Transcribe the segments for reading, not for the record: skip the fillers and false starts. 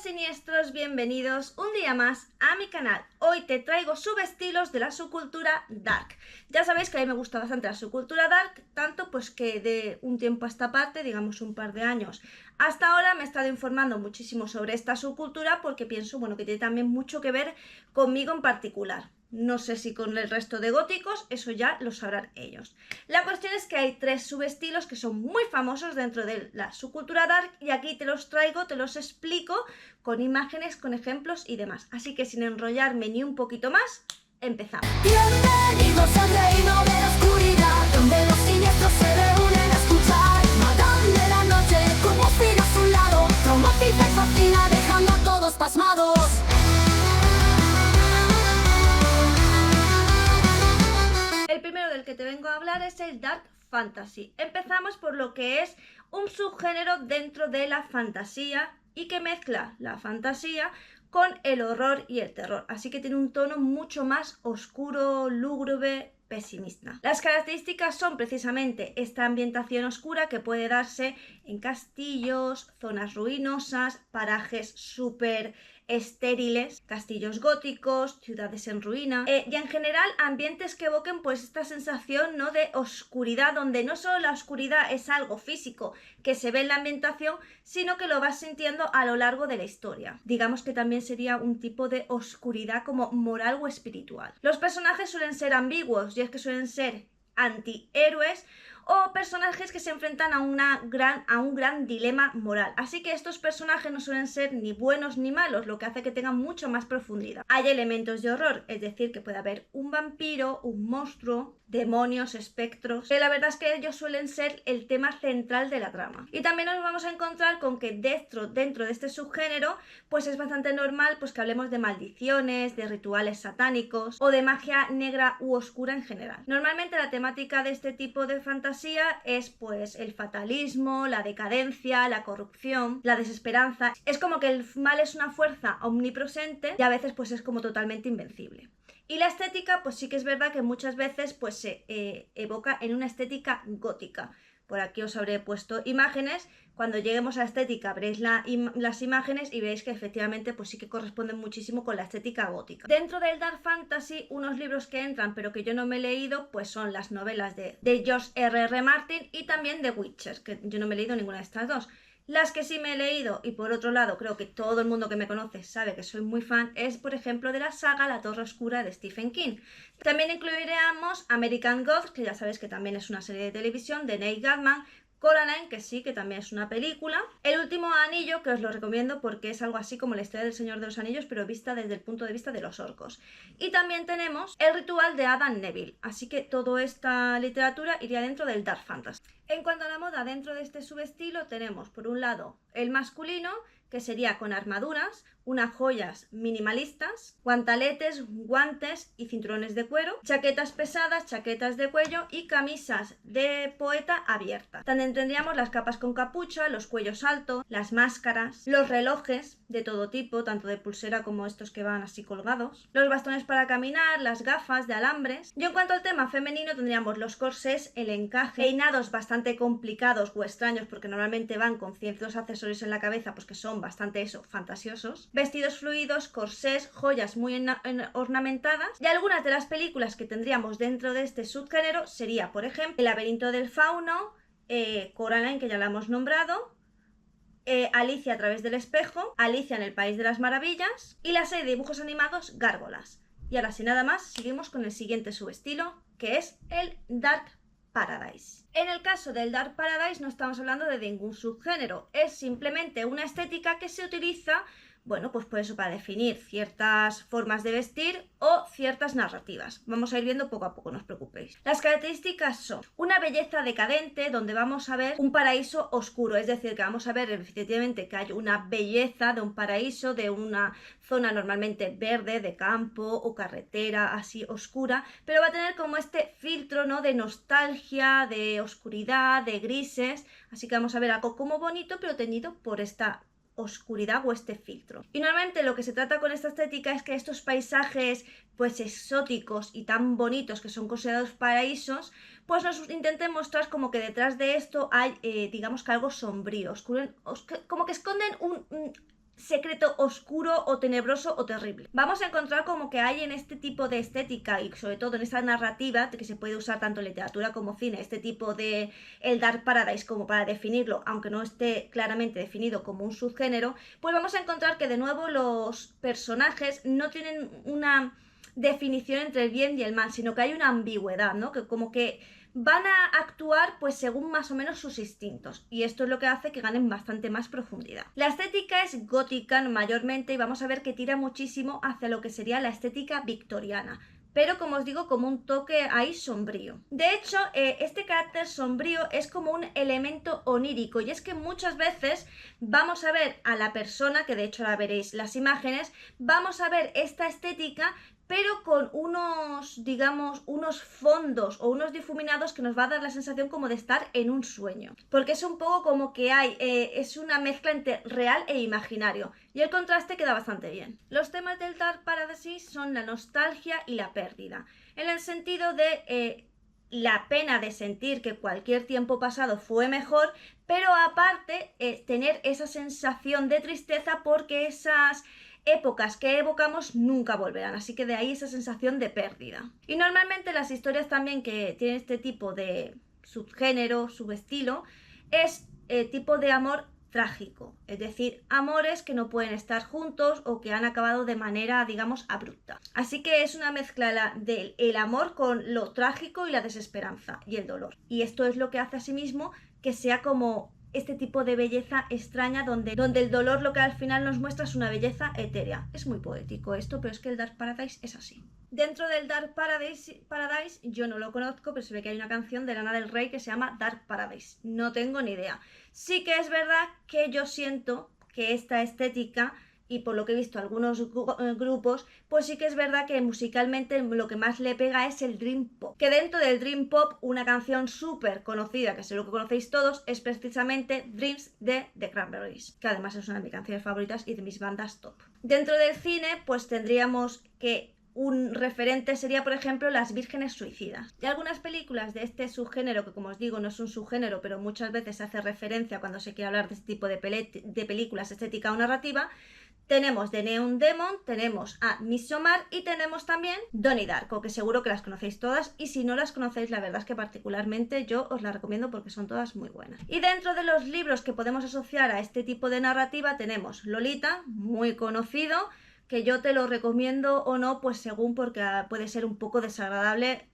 siniestros, bienvenidos un día más a mi canal. Hoy te traigo subestilos de la subcultura dark. Ya sabéis que a mí me gusta bastante la subcultura dark, tanto pues que de un tiempo a esta parte, digamos un par de años, hasta ahora me he estado informando muchísimo sobre esta subcultura porque pienso, bueno, que tiene también mucho que ver conmigo en particular. No sé si con el resto de góticos, eso ya lo sabrán ellos. La cuestión es que hay tres subestilos que son muy famosos dentro de la subcultura dark y aquí te los traigo, te los explico con imágenes, con ejemplos y demás. Así que sin enrollarme ni un poquito más, empezamos. Bienvenidos al reino de la oscuridad, donde los siniestros se reúnen a escuchar. Madame de la noche, como espina a su lado, traumatiza y fascina, dejando a todos pasmados. El primero del que te vengo a hablar es el Dark Fantasy. Empezamos por lo que es un subgénero dentro de la fantasía y que mezcla la fantasía con el horror y el terror. Así que tiene un tono mucho más oscuro, lúgubre, pesimista. Las características son precisamente esta ambientación oscura que puede darse en castillos, zonas ruinosas, parajes súper estériles, castillos góticos, ciudades en ruina y en general ambientes que evoquen pues esta sensación, ¿no?, de oscuridad, donde no solo la oscuridad es algo físico que se ve en la ambientación, sino que lo vas sintiendo a lo largo de la historia. Digamos que también sería un tipo de oscuridad como moral o espiritual. Los personajes suelen ser ambiguos y es que suelen ser antihéroes o personajes que se enfrentan a un gran dilema moral. Así que estos personajes no suelen ser ni buenos ni malos, lo que hace que tengan mucho más profundidad. Hay elementos de horror, es decir, que puede haber un vampiro, un monstruo, demonios, espectros, que la verdad es que ellos suelen ser el tema central de la trama. Y también nos vamos a encontrar con que dentro de este subgénero, pues es bastante normal pues que hablemos de maldiciones, de rituales satánicos o de magia negra u oscura en general. Normalmente la temática de este tipo de fantasía es pues el fatalismo, la decadencia, la corrupción, la desesperanza. Es como que el mal es una fuerza omnipresente y a veces pues es como totalmente invencible. Y la estética, pues sí que es verdad que muchas veces pues se evoca en una estética gótica. Por aquí os habré puesto imágenes. Cuando lleguemos a la estética veréis las imágenes y veréis que efectivamente pues sí que corresponden muchísimo con la estética gótica. Dentro del Dark Fantasy, unos libros que entran pero que yo no me he leído pues son las novelas de George R.R. Martin y también The Witcher, que yo no me he leído ninguna de estas dos. Las que sí me he leído, y por otro lado creo que todo el mundo que me conoce sabe que soy muy fan, es por ejemplo de la saga La Torre Oscura de Stephen King. También incluiremos American Gods, que ya sabéis que también es una serie de televisión de Neil Gaiman, Coraline, que sí, que también es una película. El último anillo, que os lo recomiendo porque es algo así como la historia del Señor de los Anillos, pero vista desde el punto de vista de los orcos. Y también tenemos El ritual de Adam Neville, así que toda esta literatura iría dentro del Dark Fantasy. En cuanto a la moda dentro de este subestilo, tenemos por un lado el masculino, que sería con armaduras, unas joyas minimalistas, guantaletes, guantes y cinturones de cuero, chaquetas pesadas, chaquetas de cuello y camisas de poeta abiertas. También tendríamos las capas con capucha, los cuellos altos, las máscaras, los relojes de todo tipo, tanto de pulsera como estos que van así colgados, los bastones para caminar, las gafas de alambres. Y en cuanto al tema femenino, tendríamos los corsés, el encaje, peinados bastante complicados o extraños porque normalmente van con ciertos accesorios en la cabeza pues que son bastante fantasiosos, vestidos fluidos, corsés, joyas muy ornamentadas. Y algunas de las películas que tendríamos dentro de este subgénero sería, por ejemplo, El laberinto del fauno, Coraline, que ya la hemos nombrado, Alicia a través del espejo, Alicia en el País de las Maravillas y la serie de dibujos animados Gárgolas. Y ahora sin nada más, seguimos con el siguiente subestilo, que es el Dark Paradise. En el caso del Dark Paradise no estamos hablando de ningún subgénero, es simplemente una estética que se utiliza, bueno, pues por eso, para definir ciertas formas de vestir o ciertas narrativas. Vamos a ir viendo poco a poco, no os preocupéis. Las características son una belleza decadente donde vamos a ver un paraíso oscuro, es decir, que vamos a ver efectivamente que hay una belleza de un paraíso, de una zona normalmente verde, de campo o carretera así oscura, pero va a tener como este filtro, ¿no?, de nostalgia, de oscuridad, de grises, así que vamos a ver algo como bonito pero teñido por esta oscuridad o este filtro. Y normalmente lo que se trata con esta estética es que estos paisajes pues exóticos y tan bonitos que son considerados paraísos, pues nos intenten mostrar como que detrás de esto hay digamos que algo sombrío, oscuro, como que esconden un secreto oscuro o tenebroso o terrible. Vamos a encontrar como que hay en este tipo de estética y sobre todo en esta narrativa que se puede usar tanto en literatura como cine, este tipo de el Dark Paradise como para definirlo, aunque no esté claramente definido como un subgénero, pues vamos a encontrar que de nuevo los personajes no tienen una definición entre el bien y el mal, sino que hay una ambigüedad, ¿no? Que como que van a actuar pues según más o menos sus instintos, y esto es lo que hace que ganen bastante más profundidad. La estética es gótica mayormente y vamos a ver que tira muchísimo hacia lo que sería la estética victoriana, pero como os digo, como un toque ahí sombrío. De hecho, este carácter sombrío es como un elemento onírico, y es que muchas veces vamos a ver a la persona, que de hecho la veréis las imágenes, vamos a ver esta estética pero con unos, digamos, unos fondos o unos difuminados que nos va a dar la sensación como de estar en un sueño. Porque es un poco como que hay, es una mezcla entre real e imaginario. Y el contraste queda bastante bien. Los temas del Dark Paradise son la nostalgia y la pérdida. En el sentido de la pena de sentir que cualquier tiempo pasado fue mejor, pero aparte tener esa sensación de tristeza porque esas épocas que evocamos nunca volverán, así que de ahí esa sensación de pérdida. Y normalmente las historias también que tienen este tipo de subgénero, subestilo, es tipo de amor trágico, es decir, amores que no pueden estar juntos o que han acabado de manera, digamos, abrupta. Así que es una mezcla del amor con lo trágico y la desesperanza y el dolor. Y esto es lo que hace asimismo que sea como este tipo de belleza extraña donde el dolor lo que al final nos muestra es una belleza etérea. Es muy poético esto, pero es que el Dark Paradise es así. Dentro del Dark Paradise yo no lo conozco, pero se ve que hay una canción de Lana del Rey que se llama Dark Paradise. No tengo ni idea. Sí que es verdad que yo siento que esta estética, y por lo que he visto algunos grupos, pues sí que es verdad que musicalmente lo que más le pega es el Dream Pop. Que dentro del Dream Pop, una canción súper conocida, que seguro que conocéis todos, es precisamente Dreams de The Cranberries, que además es una de mis canciones favoritas y de mis bandas top. Dentro del cine, pues tendríamos que un referente sería, por ejemplo, Las Vírgenes Suicidas. Y algunas películas de este subgénero, que como os digo no es un subgénero, pero muchas veces se hace referencia cuando se quiere hablar de este tipo de películas estética o narrativa, tenemos The Neon Demon, tenemos a Midsommar y tenemos también Donnie Darko, que seguro que las conocéis todas, y si no las conocéis, la verdad es que particularmente yo os las recomiendo porque son todas muy buenas. Y dentro de los libros que podemos asociar a este tipo de narrativa tenemos Lolita, muy conocido, que yo te lo recomiendo o no, pues según, porque puede ser un poco desagradable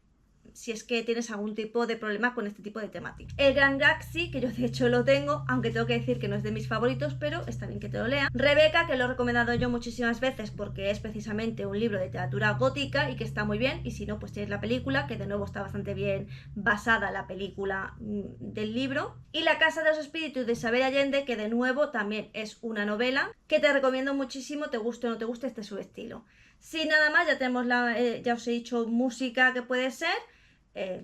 si es que tienes algún tipo de problema con este tipo de temática. El Gran Gatsby, que yo de hecho lo tengo, aunque tengo que decir que no es de mis favoritos, pero está bien que te lo lea. Rebeca, que lo he recomendado yo muchísimas veces porque es precisamente un libro de literatura gótica y que está muy bien, y si no, pues tienes la película, que de nuevo está bastante bien basada la película del libro. Y La Casa de los Espíritus de Isabel Allende, que de nuevo también es una novela, que te recomiendo muchísimo, te guste o no te guste, este es su estilo. Sin nada más, ya tenemos ya os he dicho música que puede ser,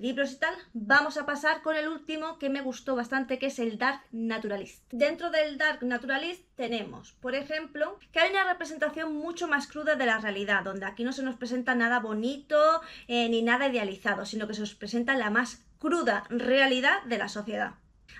libros y tal. Vamos a pasar con el último que me gustó bastante, que es el Dark Naturalist. Dentro del Dark Naturalist tenemos, por ejemplo, que hay una representación mucho más cruda de la realidad, donde aquí no se nos presenta nada bonito ni nada idealizado, sino que se nos presenta la más cruda realidad de la sociedad.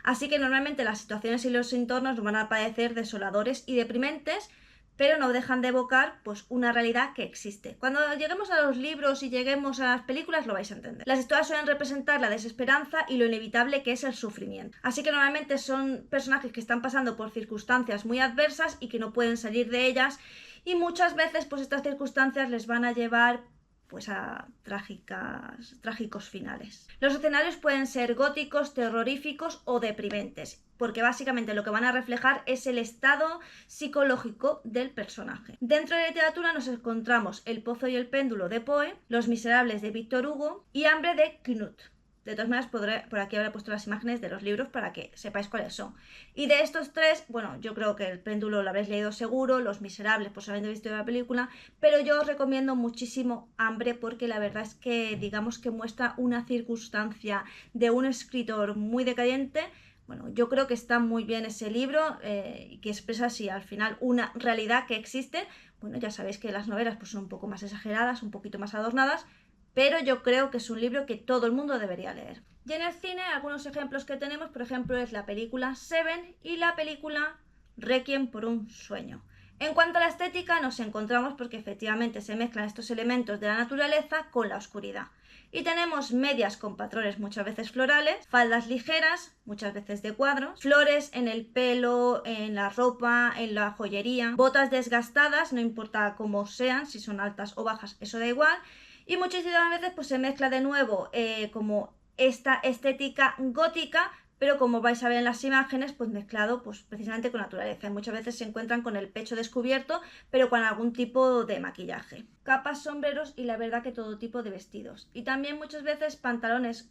Así que normalmente las situaciones y los entornos nos van a parecer desoladores y deprimentes, pero no dejan de evocar pues una realidad que existe. Cuando lleguemos a los libros y lleguemos a las películas lo vais a entender. Las historias suelen representar la desesperanza y lo inevitable que es el sufrimiento. Así que normalmente son personajes que están pasando por circunstancias muy adversas y que no pueden salir de ellas, y muchas veces pues estas circunstancias les van a llevar pues a trágicos finales. Los escenarios pueden ser góticos, terroríficos o deprimentes, porque básicamente lo que van a reflejar es el estado psicológico del personaje. Dentro de la literatura nos encontramos El Pozo y el Péndulo de Poe, Los Miserables de Víctor Hugo y Hambre de Knut. De todas maneras, por aquí habré puesto las imágenes de los libros para que sepáis cuáles son. Y de estos tres, bueno, yo creo que El Péndulo lo habréis leído seguro, Los Miserables pues habiendo visto la película, pero yo os recomiendo muchísimo Hambre, porque la verdad es que digamos que muestra una circunstancia de un escritor muy decadente. Bueno, yo creo que está muy bien ese libro, que expresa así al final una realidad que existe. Bueno, ya sabéis que las novelas pues son un poco más exageradas, un poquito más adornadas, pero yo creo que es un libro que todo el mundo debería leer. Y en el cine, algunos ejemplos que tenemos, por ejemplo, es la película Seven y la película Requiem por un sueño. En cuanto a la estética, nos encontramos porque efectivamente se mezclan estos elementos de la naturaleza con la oscuridad. Y tenemos medias con patrones muchas veces florales, faldas ligeras, muchas veces de cuadros, flores en el pelo, en la ropa, en la joyería, botas desgastadas, no importa cómo sean, si son altas o bajas, eso da igual. Y muchísimas veces pues se mezcla de nuevo como esta estética gótica, pero como vais a ver en las imágenes, pues mezclado pues precisamente con naturaleza. Y muchas veces se encuentran con el pecho descubierto, pero con algún tipo de maquillaje. Capas, sombreros y la verdad que todo tipo de vestidos. Y también muchas veces pantalones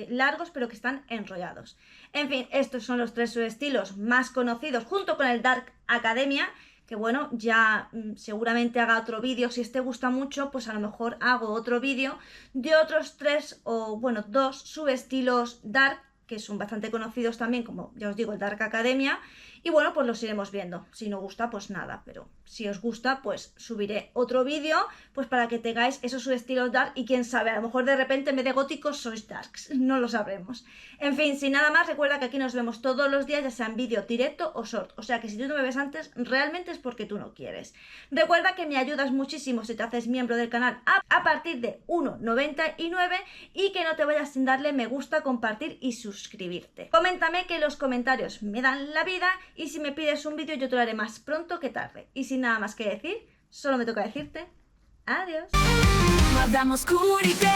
largos, pero que están enrollados. En fin, estos son los 3 subestilos más conocidos, junto con el Dark Academia, que bueno, ya seguramente haga otro vídeo. Si este gusta mucho, pues a lo mejor hago otro vídeo de otros 3 o bueno, 2 subestilos Dark, que son bastante conocidos también, como ya os digo, el Dark Academia, y bueno, pues los iremos viendo. Si no gusta, pues nada, pero si os gusta, pues subiré otro vídeo, pues para que tengáis esos estilos dark, y quién sabe, a lo mejor de repente en vez de góticos sois darks, no lo sabremos. En fin, sin nada más, recuerda que aquí nos vemos todos los días, ya sea en vídeo directo o short, o sea que si tú no me ves antes, realmente es porque tú no quieres. Recuerda que me ayudas muchísimo si te haces miembro del canal a partir de 1,99 y que no te vayas sin darle me gusta, compartir y suscribirte. Coméntame, que los comentarios me dan la vida, y si me pides un vídeo yo te lo haré más pronto que tarde. Y sin nada más que decir, solo me toca decirte adiós. Madame Oscurité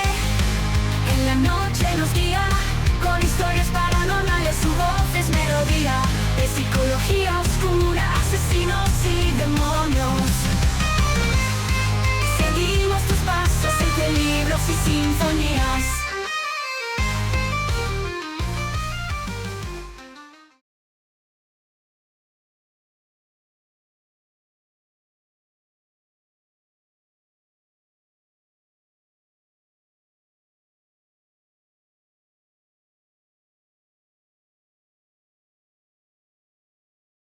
en la noche nos guía con historias paranormales, su voz es melodía de psicología oscura, asesinos y demonios.